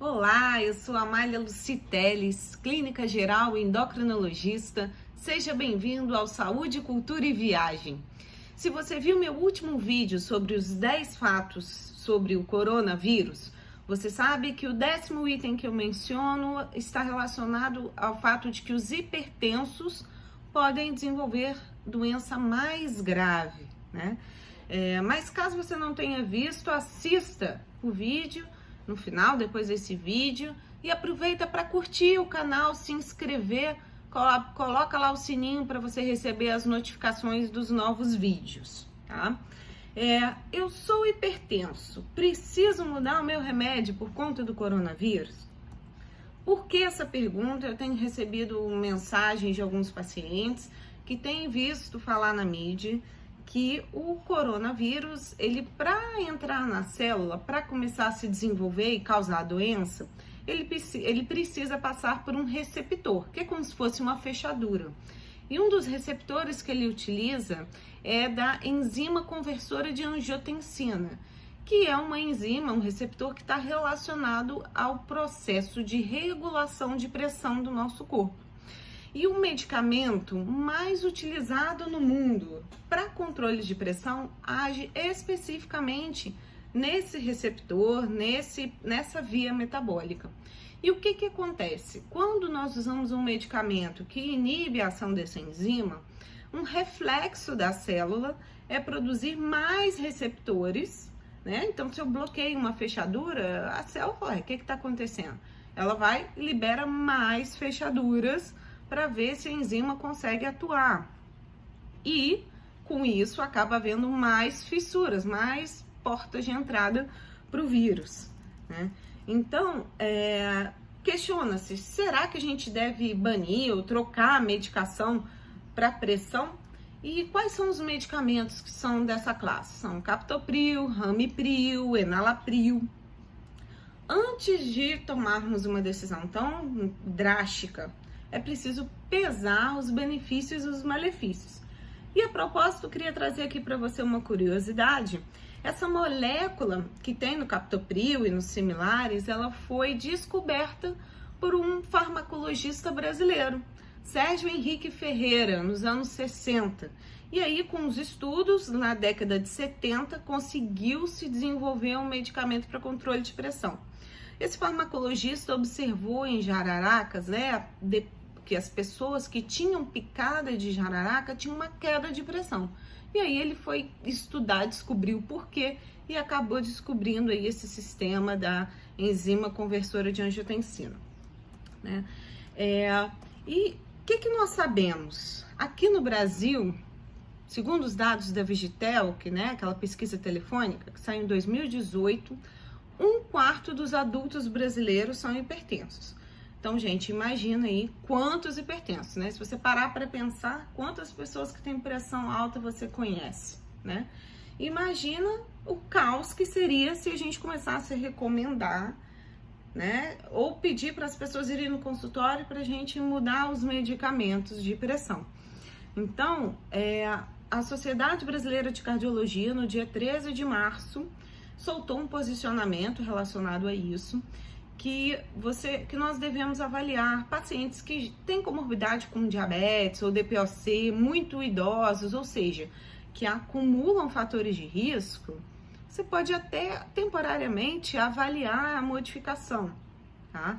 Olá, eu sou a Amália Luciteles, clínica geral e endocrinologista. Seja bem-vindo ao Saúde, Cultura e Viagem. Se você viu meu último vídeo sobre os 10 fatos sobre o coronavírus, você sabe que o 10º item que eu menciono está relacionado ao fato de que os hipertensos podem desenvolver doença mais grave, né? Mas caso você não tenha visto, assista o vídeo no final, depois desse vídeo, e aproveita para curtir o canal, se inscrever, coloca lá o sininho para você receber as notificações dos novos vídeos, tá? Eu sou hipertenso, preciso mudar o meu remédio por conta do coronavírus? Por que essa pergunta? Eu tenho recebido mensagens de alguns pacientes que têm visto falar na mídia que o coronavírus, ele para entrar na célula, para começar a se desenvolver e causar a doença, ele precisa passar por um receptor, que é como se fosse uma fechadura. E um dos receptores que ele utiliza é da enzima conversora de angiotensina, que é uma enzima, um receptor que está relacionado ao processo de regulação de pressão do nosso corpo. E o medicamento mais utilizado no mundo para controle de pressão age especificamente nesse receptor, nessa via metabólica. E o que acontece? Quando nós usamos um medicamento que inibe a ação dessa enzima, um reflexo da célula é produzir mais receptores, né? Então, se eu bloqueio uma fechadura, a célula fala, o que está acontecendo? Ela vai e libera mais fechaduras para ver se a enzima consegue atuar. E, com isso, acaba havendo mais fissuras, mais portas de entrada para o vírus, né? Então, questiona-se, será que a gente deve banir ou trocar a medicação para pressão? E quais são os medicamentos que são dessa classe? São captopril, ramipril, enalapril. Antes de tomarmos uma decisão tão drástica, é preciso pesar os benefícios e os malefícios. E a propósito, eu queria trazer aqui para você uma curiosidade. Essa molécula que tem no captopril e nos similares, ela foi descoberta por um farmacologista brasileiro, Sérgio Henrique Ferreira, nos anos 60. E aí, com os estudos, na década de 70, conseguiu-se desenvolver um medicamento para controle de pressão. Esse farmacologista observou em jararacas, né, que as pessoas que tinham picada de jararaca tinham uma queda de pressão. E aí ele foi estudar, descobriu o porquê e acabou descobrindo aí esse sistema da enzima conversora de angiotensina, né? E o que nós sabemos? Aqui no Brasil, segundo os dados da Vigitel, né, aquela pesquisa telefônica que saiu em 2018, 1/4 dos adultos brasileiros são hipertensos. Então, gente, imagina aí quantos hipertensos, né? Se você parar para pensar, quantas pessoas que têm pressão alta você conhece, né? Imagina o caos que seria se a gente começasse a recomendar, né? Ou pedir para as pessoas irem no consultório para a gente mudar os medicamentos de pressão. Então, a Sociedade Brasileira de Cardiologia, no dia 13 de março, soltou um posicionamento relacionado a isso, que nós devemos avaliar pacientes que têm comorbidade com diabetes ou DPOC, muito idosos, ou seja, que acumulam fatores de risco. Você pode até temporariamente avaliar a modificação, tá?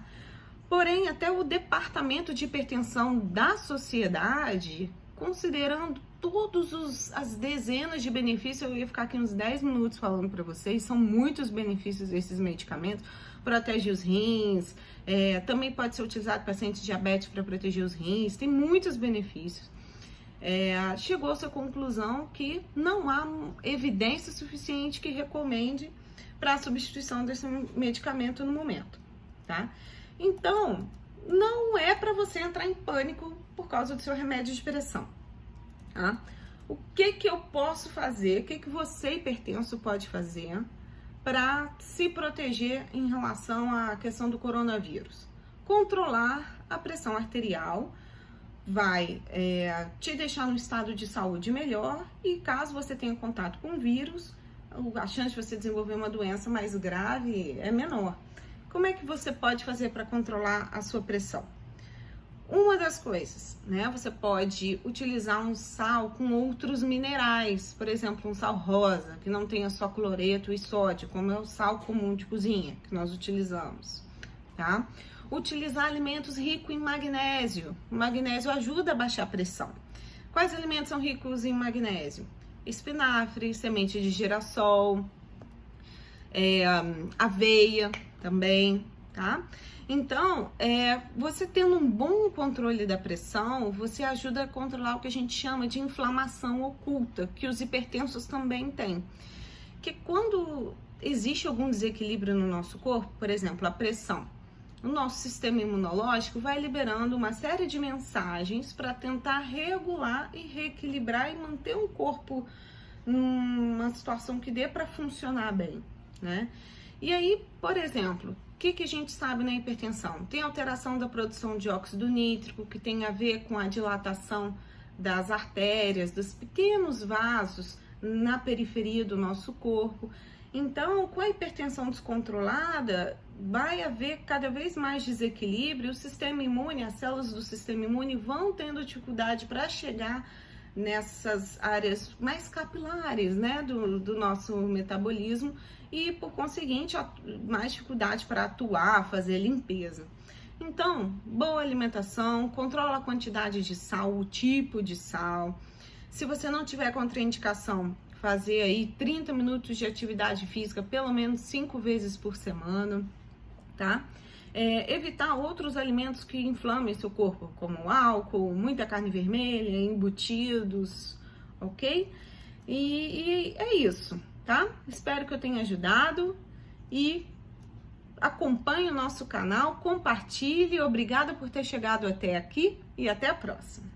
Porém, até o Departamento de Hipertensão da Sociedade, considerando as dezenas de benefícios, eu ia ficar aqui uns 10 minutos falando para vocês, são muitos benefícios desses medicamentos, protege os rins, também pode ser utilizado em pacientes diabéticos para proteger os rins, tem muitos benefícios. Chegou-se à conclusão que não há evidência suficiente que recomende para a substituição desse medicamento no momento, tá? Então, não é para você entrar em pânico por causa do seu remédio de pressão, tá? O que eu posso fazer, o que você hipertenso pode fazer para se proteger em relação à questão do coronavírus? Controlar a pressão arterial vai te deixar num estado de saúde melhor e caso você tenha contato com o vírus, a chance de você desenvolver uma doença mais grave é menor. Como é que você pode fazer para controlar a sua pressão? Uma das coisas, né? Você pode utilizar um sal com outros minerais, por exemplo, um sal rosa, que não tenha só cloreto e sódio, como é o sal comum de cozinha que nós utilizamos, tá? Utilizar alimentos ricos em magnésio. O magnésio ajuda a baixar a pressão. Quais alimentos são ricos em magnésio? Espinafre, semente de girassol, aveia também, tá? Então, você tendo um bom controle da pressão, você ajuda a controlar o que a gente chama de inflamação oculta, que os hipertensos também têm. Que quando existe algum desequilíbrio no nosso corpo, por exemplo, a pressão, o nosso sistema imunológico vai liberando uma série de mensagens para tentar regular e reequilibrar e manter um corpo numa situação que dê para funcionar bem, né? E aí, por exemplo, o que a gente sabe na hipertensão? Tem alteração da produção de óxido nítrico, que tem a ver com a dilatação das artérias, dos pequenos vasos na periferia do nosso corpo. Então, com a hipertensão descontrolada, vai haver cada vez mais desequilíbrio, o sistema imune, as células do sistema imune vão tendo dificuldade para chegar nessas áreas mais capilares, né, do nosso metabolismo e, por conseguinte, mais dificuldade para atuar, fazer limpeza. Então, boa alimentação, controla a quantidade de sal, o tipo de sal. Se você não tiver contraindicação, fazer aí 30 minutos de atividade física, pelo menos 5 vezes por semana, tá? Evitar outros alimentos que inflamem seu corpo, como álcool, muita carne vermelha, embutidos, ok? E é isso, tá? Espero que eu tenha ajudado e acompanhe o nosso canal, compartilhe. Obrigada por ter chegado até aqui e até a próxima.